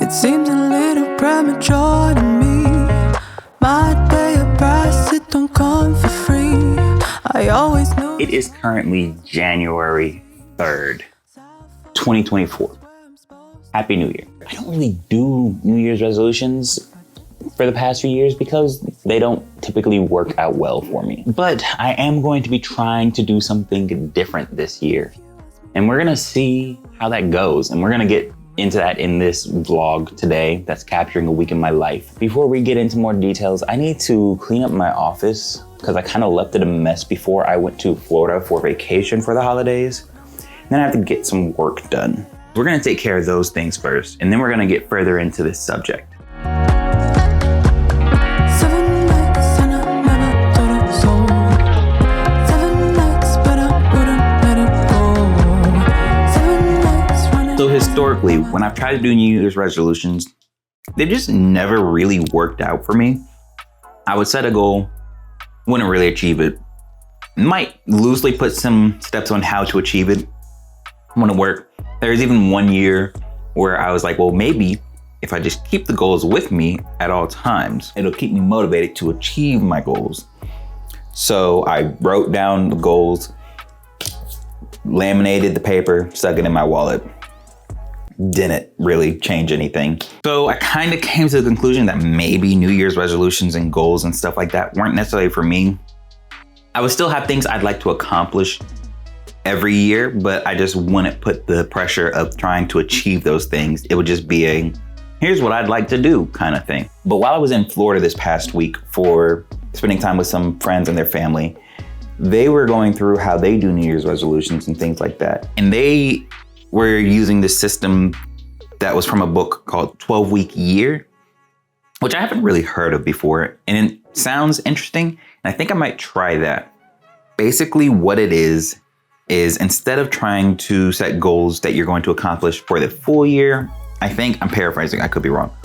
It seems a little premature to me. Might pay a price, it don't come for free. I always knew. It is currently January 3rd, 2024. Happy New Year. I don't really do New Year's resolutions for the past few years because they don't typically work out well for me. But I am going to be trying to do something different this year. And we're gonna see how that goes. And we're gonna get into that in this vlog today that's capturing a week in my life. Before we get into more details, I need to clean up my office because I kind of left it a mess before I went to Florida for vacation for the holidays. And then I have to get some work done. We're gonna take care of those things first, and then we're gonna get further into this subject. So historically, when I've tried to do New Year's resolutions, they've just never really worked out for me. I would set a goal, wouldn't really achieve it. Might loosely put some steps on how to achieve it. Wouldn't work. There's even one year where I was like, well, maybe if I just keep the goals with me at all times, it'll keep me motivated to achieve my goals. So I wrote down the goals, laminated the paper, stuck it in my wallet. Didn't really change anything. So I kind of came to the conclusion that maybe New Year's resolutions and goals and stuff like that weren't necessarily for me. I would still have things I'd like to accomplish every year, but I just wouldn't put the pressure of trying to achieve those things. It would just be a, here's what I'd like to do kind of thing. But while I was in Florida this past week for spending time with some friends and their family, they were going through how they do New Year's resolutions and things like that. And they were using this system that was from a book called 12-Week Year, which I haven't really heard of before. And it sounds interesting. And I think I might try that. Basically what it is instead of trying to set goals that you're going to accomplish for the full year, I think, I'm paraphrasing, I could be wrong.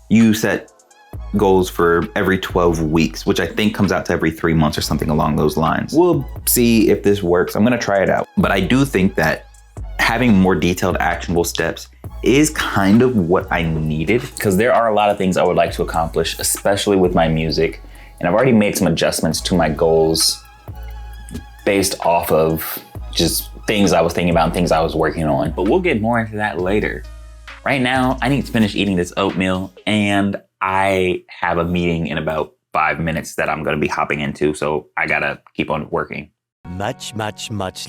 You set goals for every 12 weeks, which I think comes out to every 3 months or something along those lines. We'll see if this works. I'm gonna try it out. But I do think that having more detailed actionable steps is kind of what I needed, because there are a lot of things I would like to accomplish, especially with my music. And I've already made some adjustments to my goals based off of just things I was thinking about and things I was working on. But we'll get more into that later. Right now, I need to finish eating this oatmeal, and I have a meeting in about 5 minutes that I'm gonna be hopping into, so I gotta keep on working. Much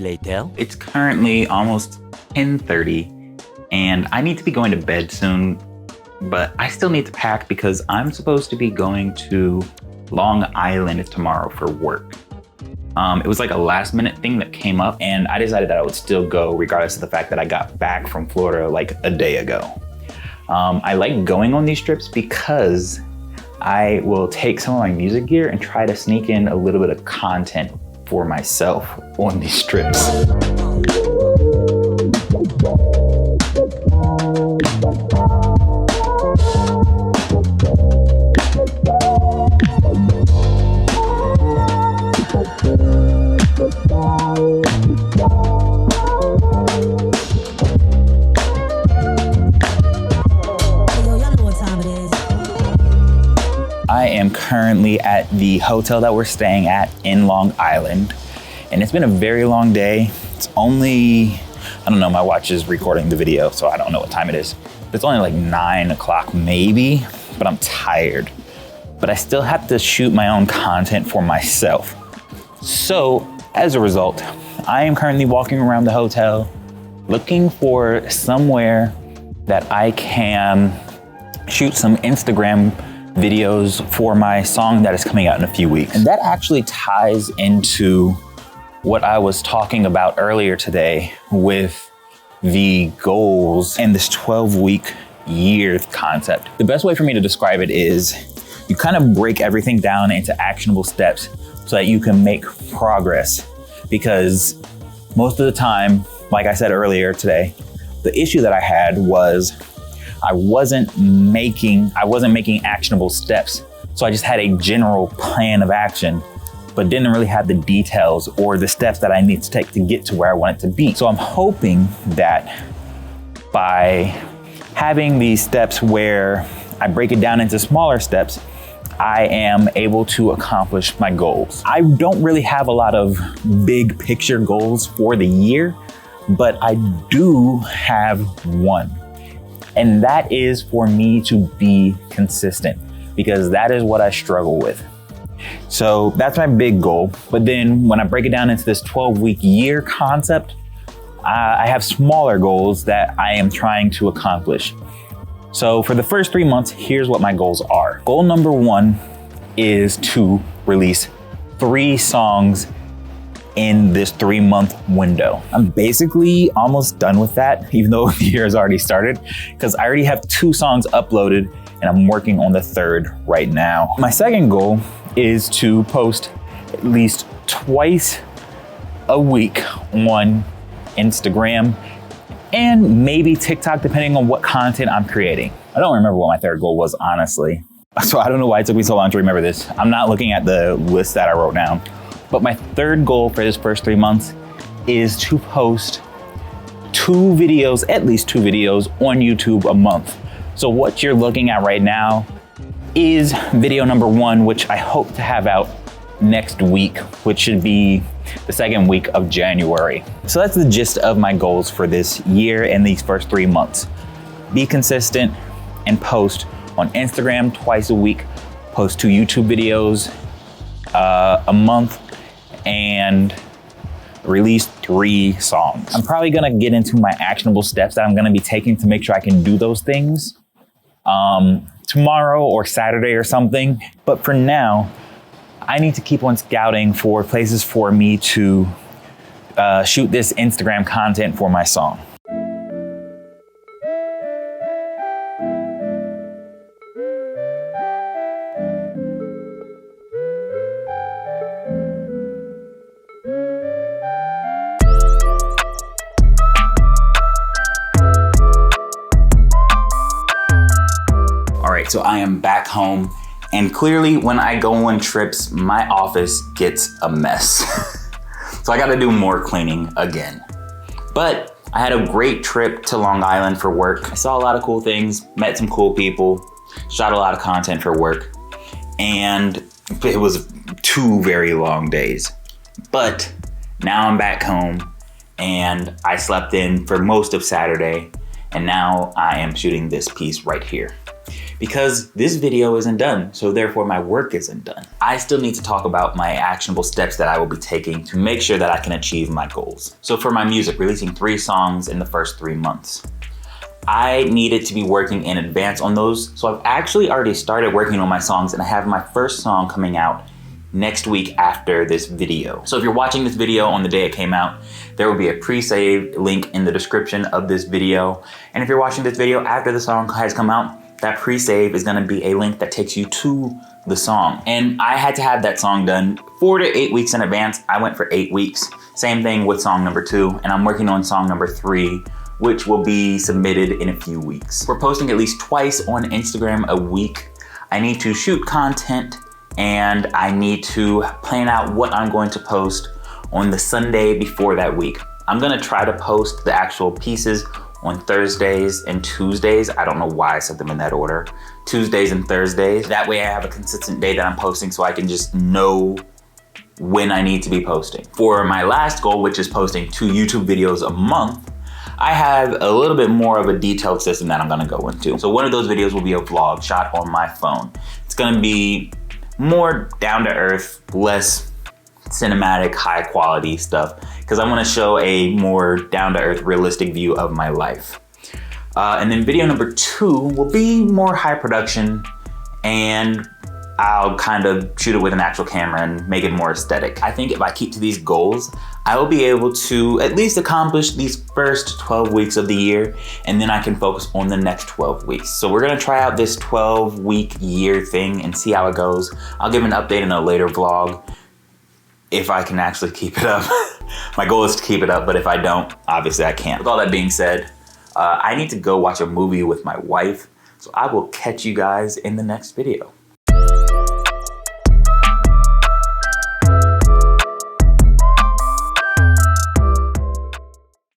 later. It's currently almost 10:30, and I need to be going to bed soon, but I still need to pack because I'm supposed to be going to Long Island tomorrow for work. It was like a last minute thing that came up, and I decided that I would still go regardless of the fact that I got back from Florida like a day ago. I like going on these trips because I will take some of my music gear and try to sneak in a little bit of content for myself on these trips. I am currently at the hotel that we're staying at in Long Island, and it's been a very long day. It's only, I don't know, my watch is recording the video, so I don't know what time it is. It's only like 9 o'clock maybe, but I'm tired. But I still have to shoot my own content for myself. So as a result, I am currently walking around the hotel looking for somewhere that I can shoot some Instagram videos for my song that is coming out in a few weeks. And that actually ties into what I was talking about earlier today with the goals and this 12-week year concept. The best way for me to describe it is you kind of break everything down into actionable steps so that you can make progress. Because most of the time, like I said earlier today, the issue that I had was I wasn't making actionable steps. So I just had a general plan of action, but didn't really have the details or the steps that I need to take to get to where I want it to be. So I'm hoping that by having these steps where I break it down into smaller steps, I am able to accomplish my goals. I don't really have a lot of big picture goals for the year, but I do have one. And that is for me to be consistent, because that is what I struggle with. So that's my big goal. But then when I break it down into this 12-week year concept, I have smaller goals that I am trying to accomplish. So for the first 3 months, here's what my goals are. Goal number 1 is to release 3 songs in this 3-month window. I'm basically almost done with that, even though the year has already started, because I already have 2 songs uploaded and I'm working on the 3rd right now. My second goal is to post at least twice a week on Instagram and maybe TikTok, depending on what content I'm creating. I don't remember what my 3rd goal was, honestly. So I don't know why it took me so long to remember this. I'm not looking at the list that I wrote down. But my 3rd goal for this first 3 months is to post 2 videos, at least 2 videos on YouTube a month. So what you're looking at right now is video number 1, which I hope to have out next week, which should be the 2nd week of January. So that's the gist of my goals for this year and these first 3 months. Be consistent and post on Instagram twice a week, post 2 YouTube videos a month, and release 3 songs. I'm probably gonna get into my actionable steps that I'm gonna be taking to make sure I can do those things tomorrow or Saturday or something. But for now, I need to keep on scouting for places for me to shoot this Instagram content for my song. So I am back home, and clearly when I go on trips, my office gets a mess. So I gotta do more cleaning again. But I had a great trip to Long Island for work. I saw a lot of cool things, met some cool people, shot a lot of content for work, and it was 2 very long days. But now I'm back home, and I slept in for most of Saturday, and now I am shooting this piece right here. Because this video isn't done, so therefore my work isn't done. I still need to talk about my actionable steps that I will be taking to make sure that I can achieve my goals. So for my music, releasing 3 songs in the first 3 months. I needed to be working in advance on those, so I've actually already started working on my songs, and I have my first song coming out next week after this video. So if you're watching this video on the day it came out, there will be a pre-saved link in the description of this video. And if you're watching this video after the song has come out, that pre-save is gonna be a link that takes you to the song. And I had to have that song done 4 to 8 weeks in advance. I went for 8 weeks. Same thing with song number 2, and I'm working on song number 3, which will be submitted in a few weeks. We're posting at least twice on Instagram a week. I need to shoot content, and I need to plan out what I'm going to post on the Sunday before that week. I'm gonna try to post the actual pieces on Thursdays and Tuesdays. I don't know why I set them in that order. Tuesdays and Thursdays. That way I have a consistent day that I'm posting, so I can just know when I need to be posting. For my last goal, which is posting 2 YouTube videos a month, I have a little bit more of a detailed system that I'm gonna go into. So one of those videos will be a vlog shot on my phone. It's gonna be more down to earth, less cinematic, high quality stuff, because I want to show a more down to earth, realistic view of my life. And then video number 2 will be more high production, and I'll kind of shoot it with an actual camera and make it more aesthetic. I think if I keep to these goals, I will be able to at least accomplish these first 12 weeks of the year, and then I can focus on the next 12 weeks. So we're gonna try out this 12-week year thing and see how it goes. I'll give an update in a later vlog if I can actually keep it up. My goal is to keep it up, but if I don't, obviously I can't. With all that being said, I need to go watch a movie with my wife, so I will catch you guys in the next video.